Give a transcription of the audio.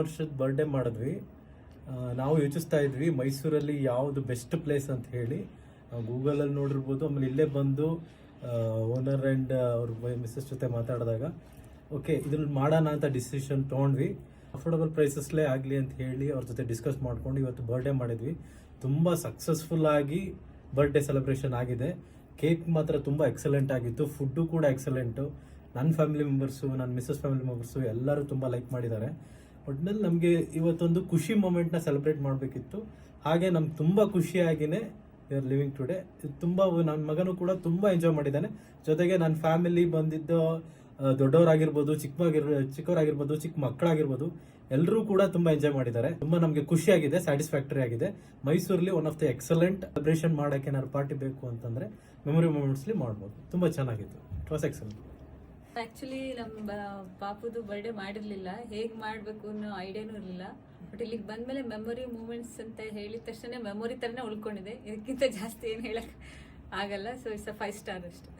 ವರ್ಷದ ಬರ್ಡೇ ಮಾಡಿದ್ವಿ. ನಾವು ಯೋಚಿಸ್ತಾ ಇದ್ವಿ ಮೈಸೂರಲ್ಲಿ ಯಾವುದು ಬೆಸ್ಟ್ ಪ್ಲೇಸ್ ಅಂತ ಹೇಳಿ. ಗೂಗಲಲ್ಲಿ ನೋಡಿರ್ಬೋದು. ಆಮೇಲೆ ಇಲ್ಲೇ ಬಂದು ಓನರ್ ಆ್ಯಂಡ್ ಅವ್ರ ಮಿಸ್ಸಸ್ ಜೊತೆ ಮಾತಾಡಿದಾಗ ಓಕೆ ಇದನ್ನು ಮಾಡೋಣ ಅಂತ ಡಿಸಿಷನ್ ತೊಗೊಂಡ್ವಿ. ಅಫೋರ್ಡಬಲ್ ಪ್ರೈಸಸ್ಲೇ ಆಗಲಿ ಅಂತ ಹೇಳಿ ಅವ್ರ ಜೊತೆ ಡಿಸ್ಕಸ್ ಮಾಡ್ಕೊಂಡು ಇವತ್ತು ಬರ್ಡೇ ಮಾಡಿದ್ವಿ. ತುಂಬ ಸಕ್ಸಸ್ಫುಲ್ಲಾಗಿ ಬರ್ಡೇ ಸೆಲೆಬ್ರೇಷನ್ ಆಗಿದೆ. ಕೇಕ್ ಮಾತ್ರ ತುಂಬ ಎಕ್ಸಲೆಂಟ್ ಆಗಿತ್ತು. ಫುಡ್ಡು ಕೂಡ ಎಕ್ಸಲೆಂಟು. ನನ್ನ ಫ್ಯಾಮಿಲಿ ಮೆಂಬರ್ಸು, ನನ್ನ ಮಿಸ್ಸಸ್ ಫ್ಯಾಮಿಲಿ ಮೆಂಬರ್ಸು ಎಲ್ಲರೂ ತುಂಬ ಲೈಕ್ ಮಾಡಿದ್ದಾರೆ. ಒಟ್ಟಿನಲ್ಲಿ ನಮಗೆ ಇವತ್ತೊಂದು ಖುಷಿ ಮೂಮೆಂಟ್ನ ಸೆಲೆಬ್ರೇಟ್ ಮಾಡಬೇಕಿತ್ತು. ಹಾಗೆ ನಮ್ಗೆ ತುಂಬ ಖುಷಿಯಾಗಿಯೇ ವಿ ಆರ್ ಲಿವಿಂಗ್ ಟುಡೇ. ತುಂಬ ನನ್ನ ಮಗನೂ ಕೂಡ ತುಂಬ ಎಂಜಾಯ್ ಮಾಡಿದ್ದಾನೆ. ಜೊತೆಗೆ ನನ್ನ ಫ್ಯಾಮಿಲಿ ಬಂದಿದ್ದು ದೊಡ್ಡವರಾಗಿರ್ಬೋದು, ಚಿಕ್ಕವರಾಗಿರ್ಬೋದು, ಚಿಕ್ಕ ಮಕ್ಕಳಾಗಿರ್ಬೋದು, ಎಲ್ಲರೂ ಕೂಡ ತುಂಬ ಎಂಜಾಯ್ ಮಾಡಿದ್ದಾರೆ. ತುಂಬ ನಮಗೆ ಖುಷಿಯಾಗಿದೆ, ಸ್ಯಾಟಿಸ್ಫ್ಯಾಕ್ಟರಿ ಆಗಿದೆ. ಮೈಸೂರಲ್ಲಿ one of the excellent celebration ಮಾಡೋಕ್ಕೆ ಏನಾದ್ರು ಪಾರ್ಟಿ ಬೇಕು ಅಂತಂದರೆ ಮೆಮೊರಿ ಮೂಮೆಂಟ್ಸ್ಲಿ ಮಾಡ್ಬೋದು. ತುಂಬ ಚೆನ್ನಾಗಿತ್ತು. It was excellent. ಆ್ಯಕ್ಚುಲಿ ನಮ್ಮ ಪಾಪುದು ಬರ್ಡೇ ಮಾಡಿರಲಿಲ್ಲ, ಹೇಗೆ ಮಾಡಬೇಕು ಅನ್ನೋ ಐಡಿಯಾನೂ ಇರಲಿಲ್ಲ. ಬಟ್ ಇಲ್ಲಿಗೆ ಬಂದಮೇಲೆ ಮೆಮೊರಿ ಮೂಮೆಂಟ್ಸ್ ಅಂತ ಹೇಳಿದ ತಕ್ಷಣ ಮೆಮೊರಿ ಥರನೇ ಉಳ್ಕೊಂಡಿದೆ. ಇದಕ್ಕಿಂತ ಜಾಸ್ತಿ ಏನು ಹೇಳಕ್ಕೆ ಆಗಲ್ಲ. ಸೊ ಇಟ್ಸ್ ಅ 5 ಸ್ಟಾರ್ ಅಷ್ಟೇ.